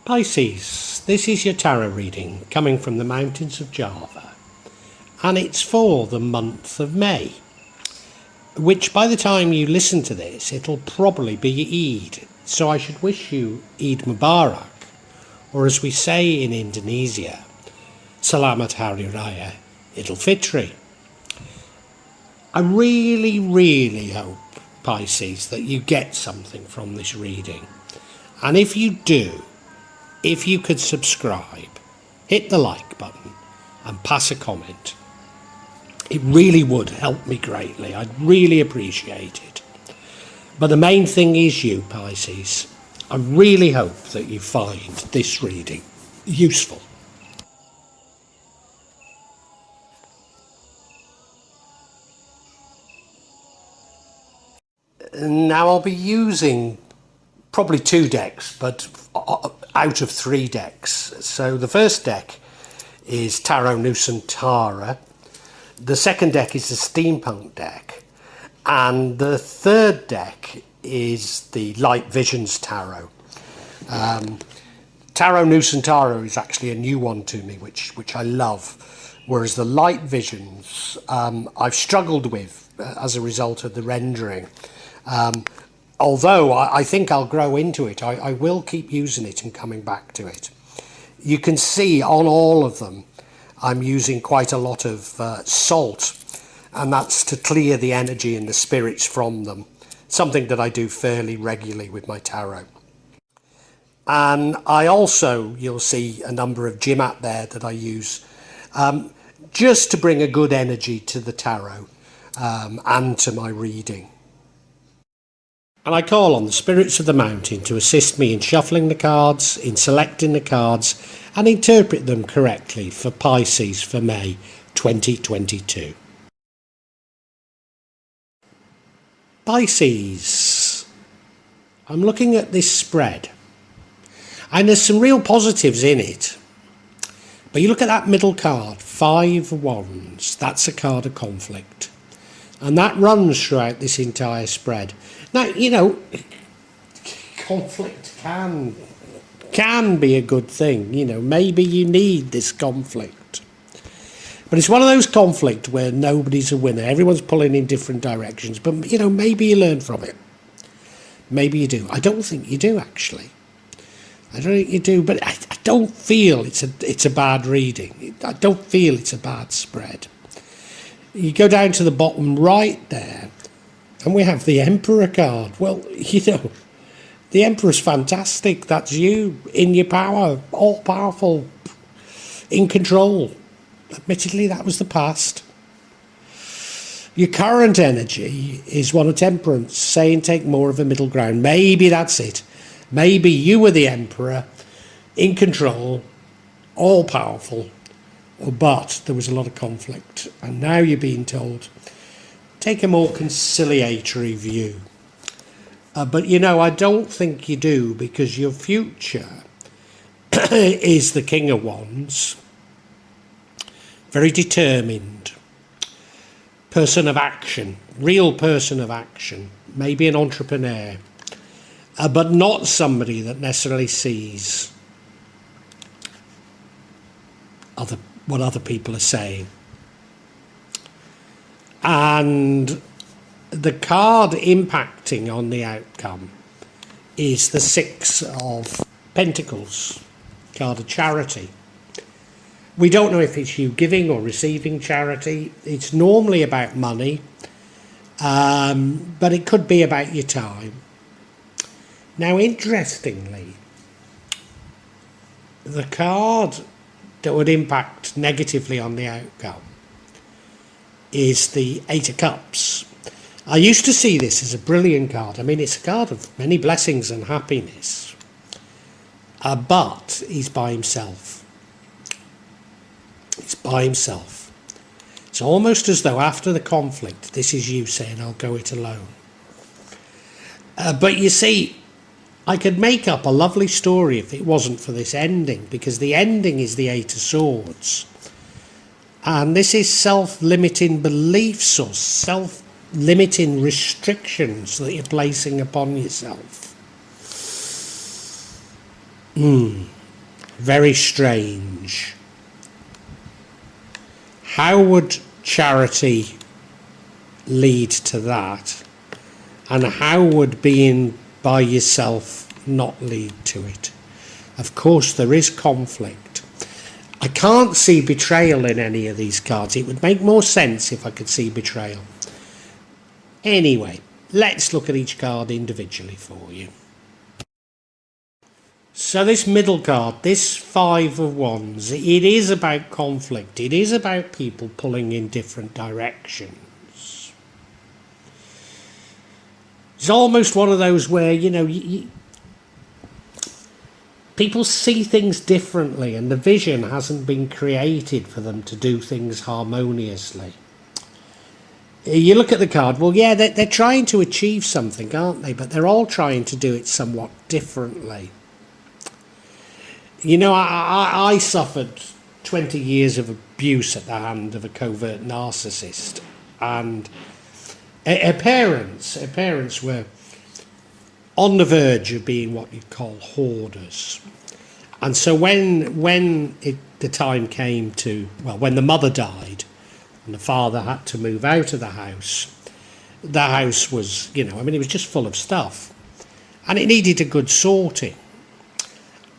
Pisces, this is your tarot reading coming from the mountains of Java, and it's for the month of May, which by the time you listen to this, it'll probably be Eid. So I should wish you Eid Mubarak, or as we say in Indonesia, Selamat Hari Raya Idul Fitri. I really hope, Pisces, that you get something from this reading. And if you do, if you could subscribe, hit the like button and pass a comment, it really would help me greatly. I'd really appreciate it. But the main thing is you, Pisces. I really hope that you find this reading useful. Now I'll be using probably 2 decks, but out of 3 decks. So the first deck is Tarot Nusantara. The second deck is the Steampunk deck. And the third deck is the Light Visions Tarot. Tarot Nusantara is actually a new one to me, which I love. Whereas the Light Visions, I've struggled with as a result of the rendering. Although I think I'll grow into it, I will keep using it and coming back to it. You can see on all of them I'm using quite a lot of salt, and that's to clear the energy and the spirits from them, something that I do fairly regularly with my tarot. And I also, you'll see a number of Jimat there that I use just to bring a good energy to the tarot and to my reading. And I call on the spirits of the mountain to assist me in shuffling the cards, in selecting the cards, and interpret them correctly for Pisces for May 2022. Pisces, I'm looking at this spread, and there's some real positives in it. But you look at that middle card, 5 of Wands, that's a card of conflict. And that runs throughout this entire spread. Now, you know, conflict can be a good thing. You know, maybe you need this conflict. But it's one of those conflicts where nobody's a winner. Everyone's pulling in different directions. But, you know, maybe you learn from it. Maybe you do. I don't think you do, actually. I don't think you do. But I don't feel it's a bad reading. I don't feel it's a bad spread. You go down to the bottom right there, and we have the Emperor card. Well, you know, the Emperor's fantastic. That's you, in your power, all-powerful, in control. Admittedly, that was the past. Your current energy is one of temperance, saying take more of a middle ground. Maybe that's it. Maybe you were the Emperor, in control, all-powerful, but there was a lot of conflict, and now you're being told take a more conciliatory view. But you know, I don't think you do, because your future is the King of Wands, very determined, person of action, real person of action, maybe an entrepreneur, but not somebody that necessarily sees what other people are saying. And the card impacting on the outcome is the 6 of Pentacles, card of charity. We don't know if it's you giving or receiving charity. It's normally about money, but it could be about your time. Now, interestingly, the card that would impact negatively on the outcome is the 8 of Cups. I used to see this as a brilliant card. I mean, it's a card of many blessings and happiness. But he's by himself. He's by himself. It's almost as though after the conflict, this is you saying, I'll go it alone. But you see, I could make up a lovely story if it wasn't for this ending, because the ending is the 8 of Swords. And this is self-limiting beliefs or self-limiting restrictions that you're placing upon yourself. Very strange. How would charity lead to that? And how would being by yourself not lead to it? Of course, there is conflict. I can't see betrayal in any of these cards. It would make more sense if I could see betrayal. Anyway, let's look at each card individually for you. So this middle card, this Five of Wands, it is about conflict. It is about people pulling in different directions. It's almost one of those where, people see things differently and the vision hasn't been created for them to do things harmoniously. You look at the card, well, yeah, they're trying to achieve something, aren't they? But they're all trying to do it somewhat differently. I suffered 20 years of abuse at the hand of a covert narcissist, and her parents were on the verge of being what you'd call hoarders. And so when the time came to, when the mother died and the father had to move out of the house was, it was just full of stuff. And it needed a good sorting.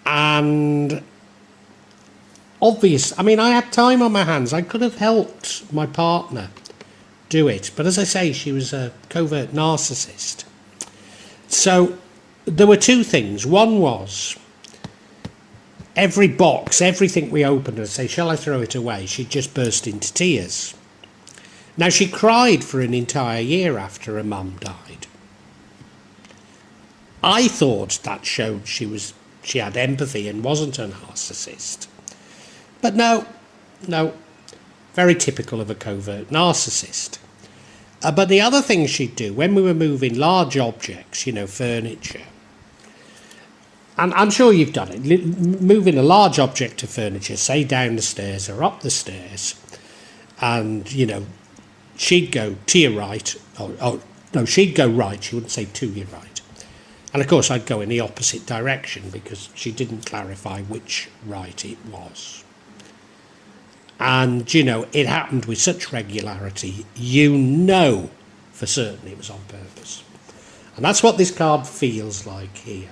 And I had time on my hands. I could have helped my partner do it. But as I say, she was a covert narcissist. So there were two things. One was every box, everything we opened, and say, shall I throw it away? She'd just burst into tears. Now, she cried for an entire year after her mum died. I thought that showed she had empathy and wasn't a narcissist. But no, very typical of a covert narcissist. But the other thing she'd do, when we were moving large objects, furniture, and I'm sure you've done it, moving a large object of furniture, say down the stairs or up the stairs, and, she'd go to your right, no, she'd go right, she wouldn't say to your right. And of course I'd go in the opposite direction because she didn't clarify which right it was. And, it happened with such regularity, for certain it was on purpose. And that's what this card feels like here.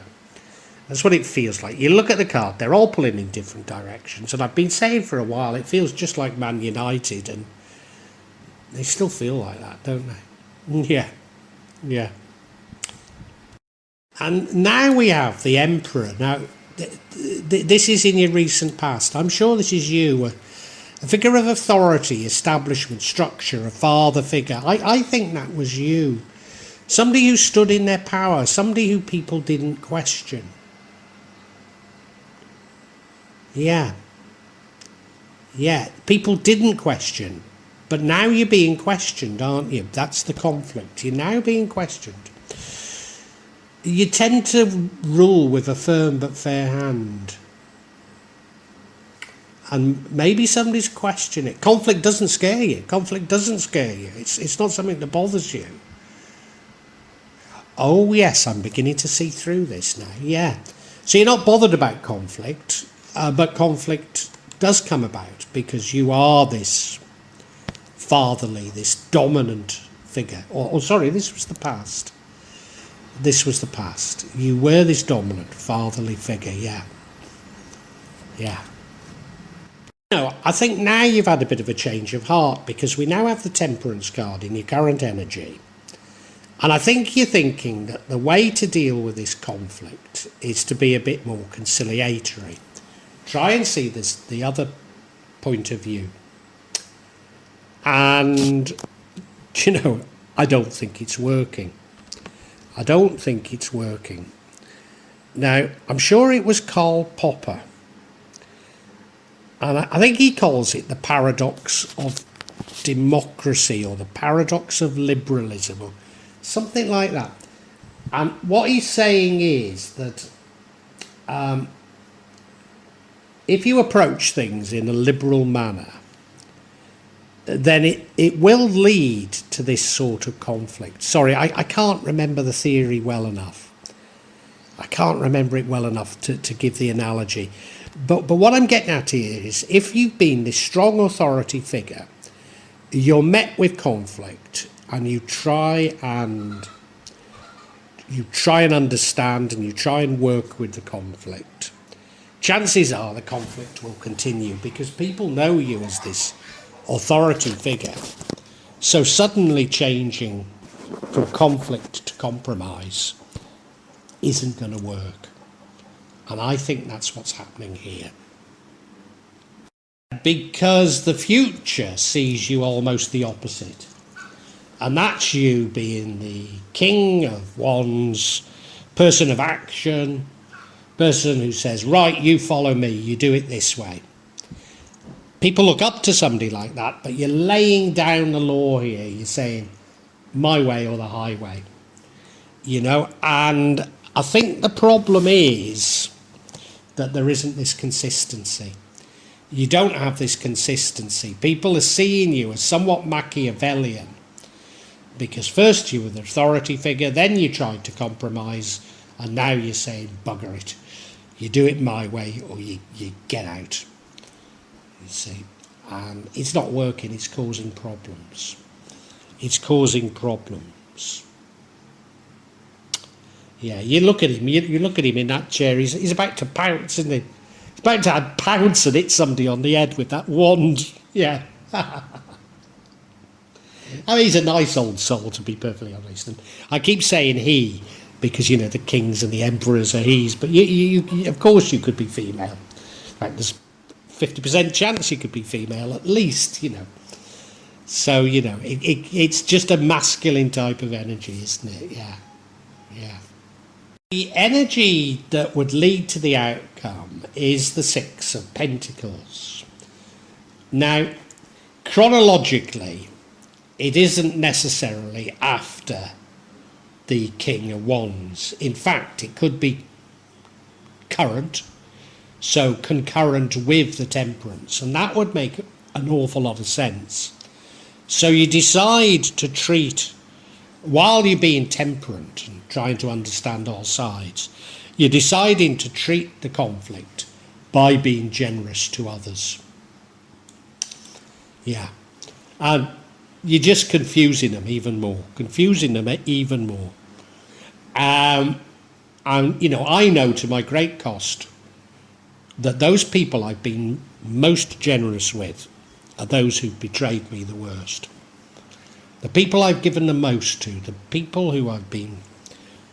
That's what it feels like. You look at the card, they're all pulling in different directions. And I've been saying for a while, it feels just like Man United. And they still feel like that, don't they? Yeah. And now we have the Emperor. Now, this is in your recent past. I'm sure this is you, a figure of authority, establishment, structure, a father figure. I think that was you. Somebody who stood in their power, somebody who people didn't question. Yeah, people didn't question. But now you're being questioned, aren't you? That's the conflict. You're now being questioned. You tend to rule with a firm but fair hand. And maybe somebody's questioning it. Conflict doesn't scare you. It's not something that bothers you. Oh, yes, I'm beginning to see through this now. Yeah. So you're not bothered about conflict, but conflict does come about because you are this fatherly, this dominant figure. This was the past. You were this dominant, fatherly figure, yeah. I think now you've had a bit of a change of heart because we now have the Temperance card in your current energy. And I think you're thinking that the way to deal with this conflict is to be a bit more conciliatory. Try and see the other point of view. And, I don't think it's working. Now, I'm sure it was Karl Popper. And I think he calls it the paradox of democracy or the paradox of liberalism or something like that. And what he's saying is that if you approach things in a liberal manner, then it will lead to this sort of conflict. Sorry, I can't remember the theory well enough. I can't remember it well enough to give the analogy. But what I'm getting at here is, if you've been this strong authority figure, you're met with conflict, and you try and understand, and you try and work with the conflict. Chances are the conflict will continue because people know you as this authority figure. So suddenly changing from conflict to compromise isn't going to work. And I think that's what's happening here. Because the future sees you almost the opposite. And that's you being the King of Wands, person of action, person who says, right, you follow me, you do it this way. People look up to somebody like that, but you're laying down the law here. You're saying, my way or the highway. You know, and I think the problem is that there isn't this consistency. You don't have this consistency. People are seeing you as somewhat Machiavellian, because first you were the authority figure, then you tried to compromise, and now you're saying, bugger it. You do it my way or you get out. You see. And it's not working, it's causing problems. It's causing problems. Yeah, you look at him, you look at him in that chair, he's about to pounce, isn't he? He's about to pounce and hit somebody on the head with that wand. Yeah. I mean, he's a nice old soul, to be perfectly honest. And I keep saying he, because, you know, the kings and the emperors are he's, but you of course you could be female. In fact, there's 50% chance you could be female, at least, you know. So, you know, it's just a masculine type of energy, isn't it? Yeah, yeah. The energy that would lead to the outcome is the Six of Pentacles. Now, chronologically, it isn't necessarily after the King of Wands. In fact, it could be current, so concurrent with the Temperance, and that would make an awful lot of sense. So you decide to treat, while you're being temperate and trying to understand all sides, you're deciding to treat the conflict by being generous to others. Yeah. And you're just confusing them even more. And, you know, I know to my great cost that those people I've been most generous with are those who've betrayed me the worst. The people I've given the most to, the people who I've been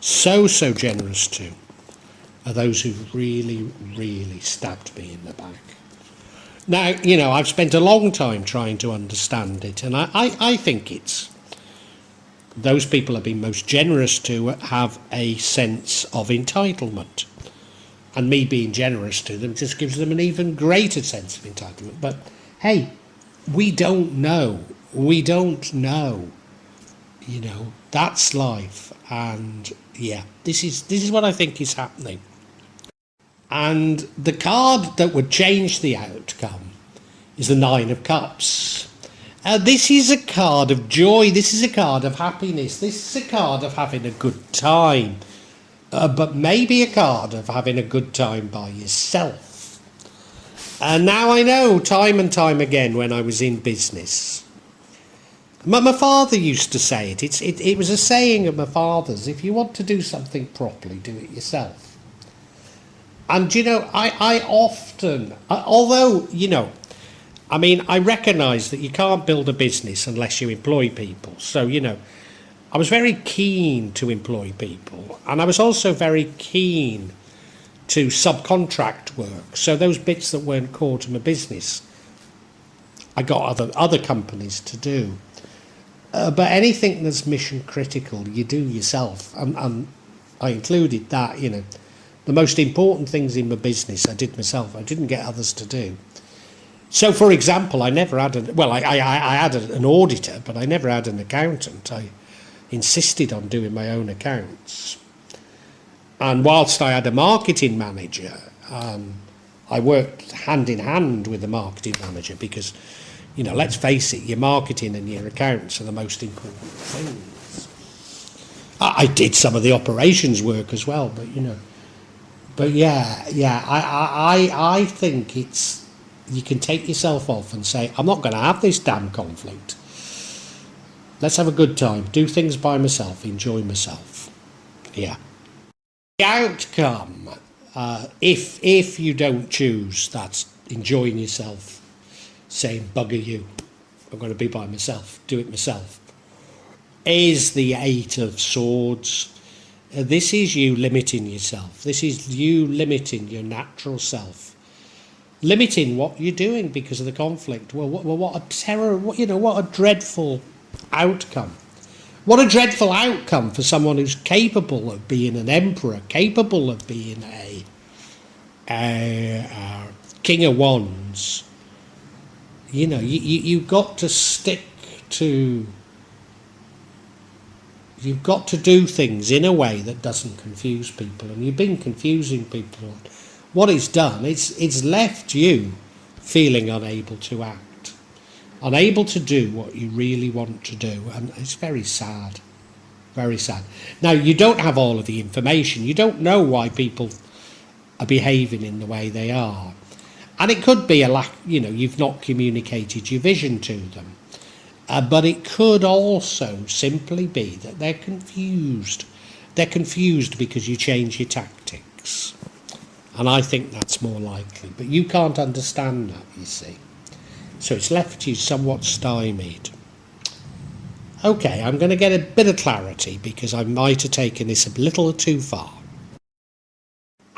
so generous to, are those who've really, really stabbed me in the back. Now, you know, I've spent a long time trying to understand it, and I think it's those people I've been most generous to have a sense of entitlement. And me being generous to them just gives them an even greater sense of entitlement. But, hey, we don't know. You know, that's life. And, yeah, this is what I think is happening. And the card that would change the outcome is the Nine of Cups. This is a card of joy. This is a card of happiness. This is a card of having a good time. But maybe a card of having a good time by yourself. And now I know, time and time again, when I was in business. My father used to say it. It was a saying of my father's. If you want to do something properly, do it yourself. And, you know, I often, although, you know, I mean, I recognise that you can't build a business unless you employ people. So, you know, I was very keen to employ people. And I was also very keen to subcontract work. So those bits that weren't core to my business, I got other companies to do. But anything that's mission critical, you do yourself. And I included that, you know. The most important things in my business I did myself. I didn't get others to do. So, for example, I never had I had an auditor, but I never had an accountant. I insisted on doing my own accounts. And whilst I had a marketing manager, I worked hand in hand with the marketing manager because, you know, let's face it, your marketing and your accounts are the most important things. I did some of the operations work as well, but, you know, But I think you can take yourself off and say, I'm not going to have this damn conflict. Let's have a good time. Do things by myself. Enjoy myself. Yeah. The outcome, if you don't choose that, enjoying yourself, saying bugger you, I'm going to be by myself, do it myself, is the Eight of Swords. This is you limiting yourself. This is you limiting your natural self, limiting what you're doing because of the conflict. Well, what a terror! What a dreadful outcome. What a dreadful outcome for someone who's capable of being an emperor, capable of being a King of Wands. You've got to stick to. You've got to do things in a way that doesn't confuse people, and you've been confusing people. What it's done, it's left you feeling unable to act, unable to do what you really want to do, and it's very sad, very sad. Now, you don't have all of the information. You don't know why people are behaving in the way they are, and it could be a lack. You've not communicated your vision to them. But it could also simply be that they're confused. They're confused because you change your tactics. And I think that's more likely. But you can't understand that, you see. So it's left you somewhat stymied. Okay, I'm going to get a bit of clarity because I might have taken this a little too far.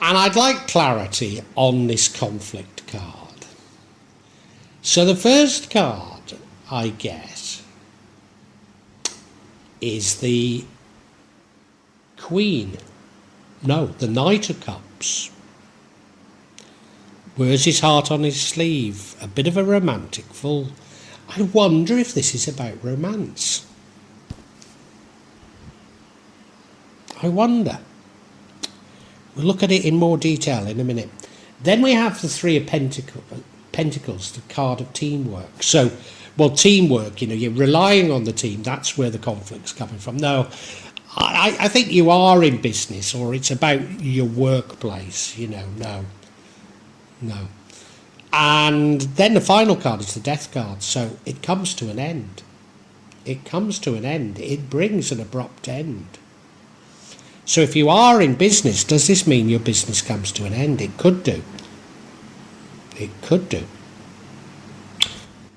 And I'd like clarity on this conflict card. So the first card I get is the Queen. No, the Knight of Cups. Wears his heart on his sleeve. A bit of a romantic fool. I wonder if this is about romance. I wonder. We'll look at it in more detail in a minute. Then we have the Three of Pentacles, the card of teamwork. So, teamwork, you're relying on the team. That's where the conflict's coming from. No, I think you are in business, or it's about your workplace, no. And then the final card is the Death card. So it comes to an end. It comes to an end. It brings an abrupt end. So if you are in business, does this mean your business comes to an end? It could do. It could do.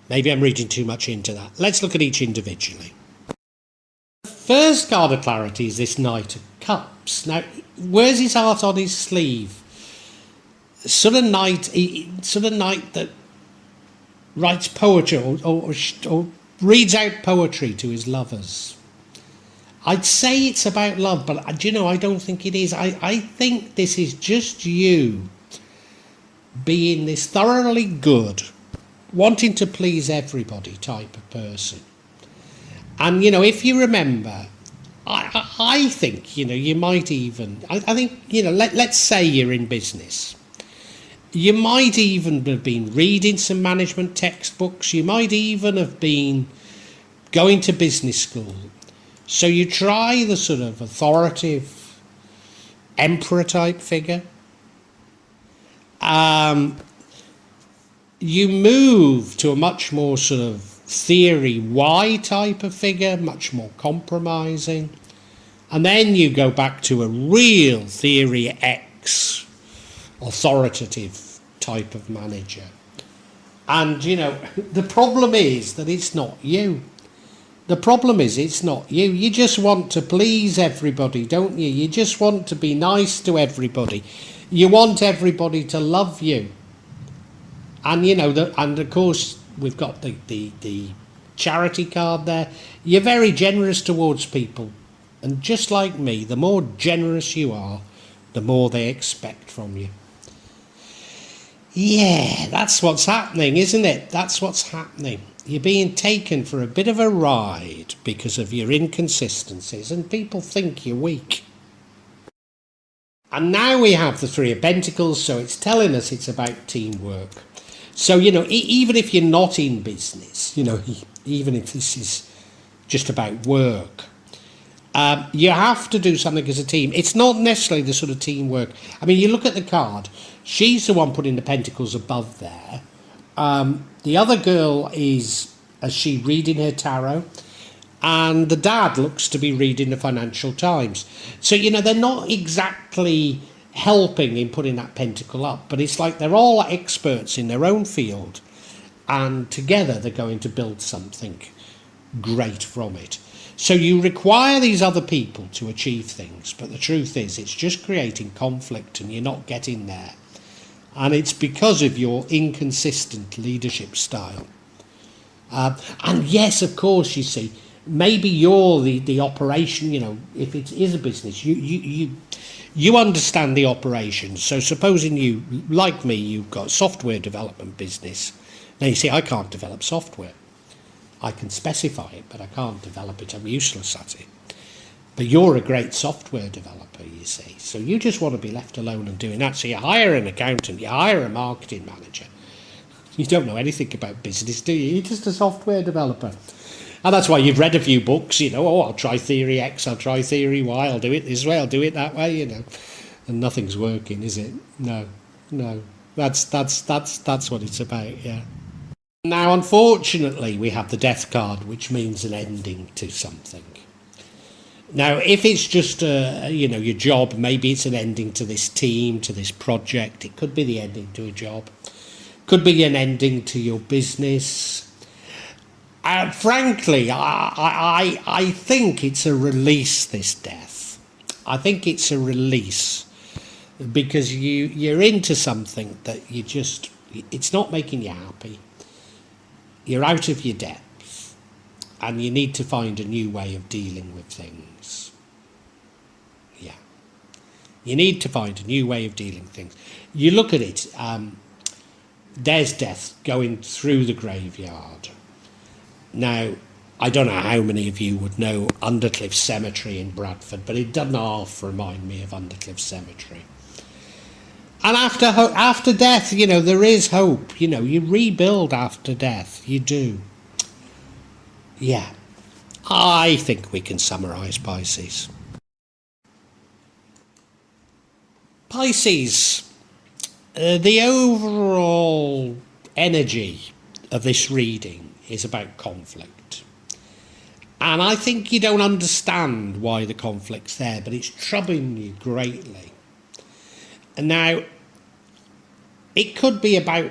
Maybe I'm reading too much into that. Let's look at each individually. The first card of clarity is this Knight of Cups. Now, wears his heart on his sleeve. Sort of knight that writes poetry or reads out poetry to his lovers. I'd say it's about love, but I don't think it is. I think this is just you being this thoroughly good, wanting to please everybody type of person. And, if you remember, I think, you might even, I think, let's say you're in business. You might even have been reading some management textbooks. You might even have been going to business school. So you try the sort of authoritative emperor type figure. You move to a much more sort of theory Y type of figure, much more compromising. And then you go back to a real theory X, authoritative type of manager. And, the problem is that it's not you. The problem is it's not you. You just want to please everybody, don't you? You just want to be nice to everybody. You want everybody to love you. And, and of course, we've got the charity card there. You're very generous towards people. And just like me, the more generous you are, the more they expect from you. Yeah, that's what's happening, isn't it? That's what's happening. You're being taken for a bit of a ride because of your inconsistencies, and people think you're weak. And now we have the Three of Pentacles, so it's telling us it's about teamwork. So, even if you're not in business, even if this is just about work, You have to do something as a team. It's not necessarily the sort of teamwork. I mean, you look at the card. She's the one putting the pentacles above there. The other girl is she reading her tarot, and the dad looks to be reading the Financial Times. So, they're not exactly helping in putting that pentacle up, but it's like they're all experts in their own field, and together they're going to build something great from it. So you require these other people to achieve things, but the truth is it's just creating conflict and you're not getting there. And it's because of your inconsistent leadership style. And yes, of course, you see, maybe you're the operation, if it is a business, you understand the operations. So supposing you, like me, you've got a software development business. Now you see, I can't develop software. I can specify it, but I can't develop it. I'm useless at it. But you're a great software developer, you see. So you just want to be left alone and doing that. So you hire an accountant, you hire a marketing manager. You don't know anything about business, do you? You're just a software developer. And that's why you've read a few books, I'll try theory X, I'll try theory Y, I'll do it this way, I'll do it that way, And nothing's working, is it? No. That's what it's about, yeah. Now, unfortunately, we have the death card, which means an ending to something. Now, if it's just, your job, maybe it's an ending to this team, to this project. It could be the ending to a job. Could be an ending to your business. Frankly, I think it's a release, this death. I think it's a release because you're into something that it's not making you happy. You're out of your depth and you need to find a new way of dealing with things. Yeah. You need to find a new way of dealing with things. You look at it, there's death going through the graveyard. Now, I don't know how many of you would know Undercliff Cemetery in Bradford, but it doesn't half remind me of Undercliff Cemetery. And after death, there is hope. You rebuild after death. You do. Yeah. I think we can summarise Pisces. Pisces, the overall energy of this reading is about conflict. And I think you don't understand why the conflict's there, but it's troubling you greatly. And now, it could be about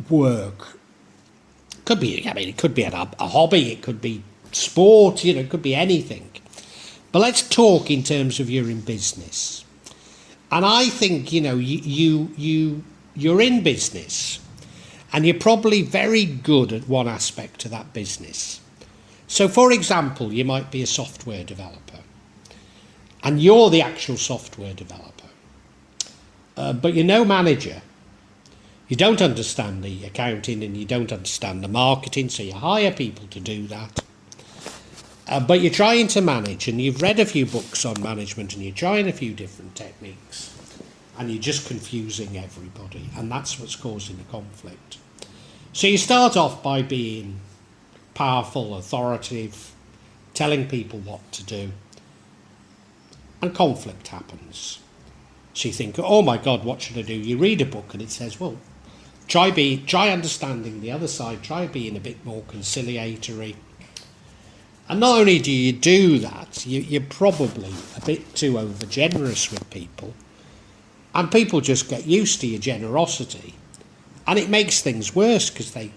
work. It could be a hobby, it could be sport, it could be anything. But let's talk in terms of you're in business. And I think, you're in business and you're probably very good at one aspect of that business. So, for example, you might be a software developer and you're the actual software developer. But you're no manager. You don't understand the accounting and you don't understand the marketing, so you hire people to do that. But you're trying to manage and you've read a few books on management and you're trying a few different techniques and you're just confusing everybody, and that's what's causing the conflict. So you start off by being powerful, authoritative, telling people what to do, and conflict happens. So you think, oh my God, what should I do? You read a book and it says, well, try understanding the other side, try being a bit more conciliatory. And not only do you do that, you're probably a bit too over-generous with people. And people just get used to your generosity. And it makes things worse because they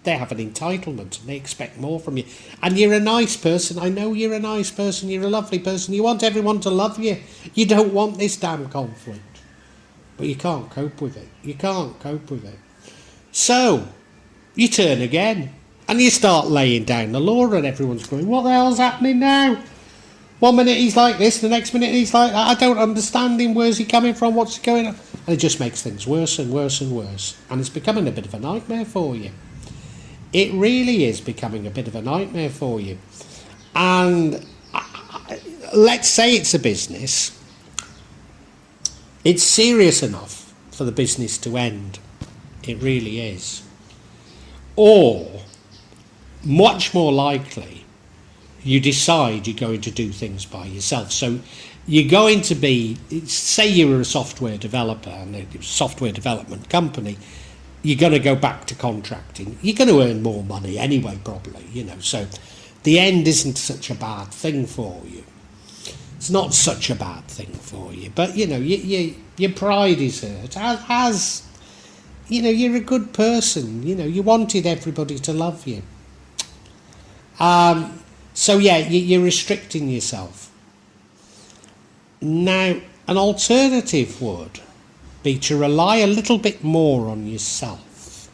have an entitlement and they expect more from you. And you're a nice person. I know you're a nice person. You're a lovely person. You want everyone to love you. You don't want this damn conflict. But you can't cope with it. You can't cope with it. So, you turn again. And you start laying down the law and everyone's going, what the hell's happening now? 1 minute he's like this, the next minute he's like that. I don't understand him. Where's he coming from? What's going on? And it just makes things worse and worse and worse. And it's becoming a bit of a nightmare for you. It really is becoming a bit of a nightmare for you. And let's say it's a business. It's serious enough for the business to end. It really is. Or, much more likely, you decide you're going to do things by yourself. So you're going to be, say you were a software developer and a software development company, you're going to go back to contracting. You're going to earn more money anyway, probably, you know. So the end isn't such a bad thing for you. It's not such a bad thing for you. But, you know, your pride is hurt. As you know, you're a good person. You know, you wanted everybody to love you. So, yeah, you're restricting yourself. Now, an alternative would be to rely a little bit more on yourself.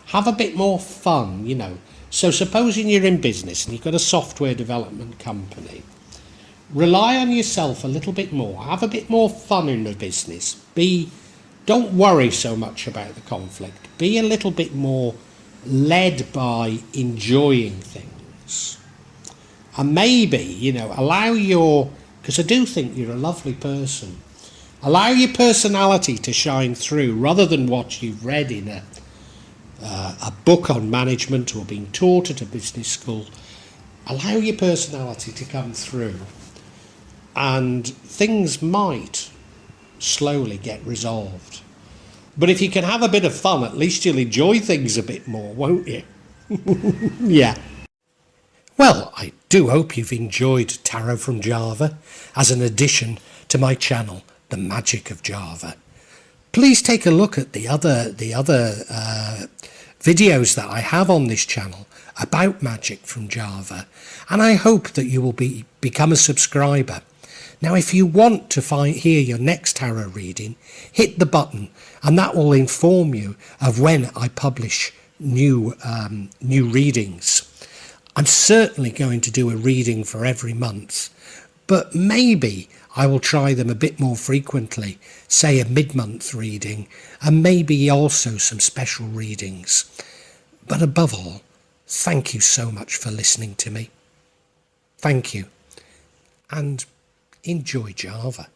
Have a bit more fun, you know. So supposing you're in business and you've got a software development company, rely on yourself a little bit more. Have a bit more fun in the business. Don't worry so much about the conflict. Be a little bit more led by enjoying things. And maybe, you know, because I do think you're a lovely person, allow your personality to shine through rather than what you've read in a book on management or being taught at a business school. Allow your personality to come through and things might slowly get resolved. But if you can have a bit of fun, at least you'll enjoy things a bit more, won't you? Yeah. Well, I do hope you've enjoyed Tarot from Java as an addition to my channel, The Magic of Java. Please take a look at the other videos that I have on this channel about magic from Java, and I hope that you will become a subscriber. Now, if you want to hear your next tarot reading, hit the button, and that will inform you of when I publish new readings. I'm certainly going to do a reading for every month, but maybe I will try them a bit more frequently, say a mid-month reading, and maybe also some special readings. But above all, thank you so much for listening to me. Thank you, and enjoy Java.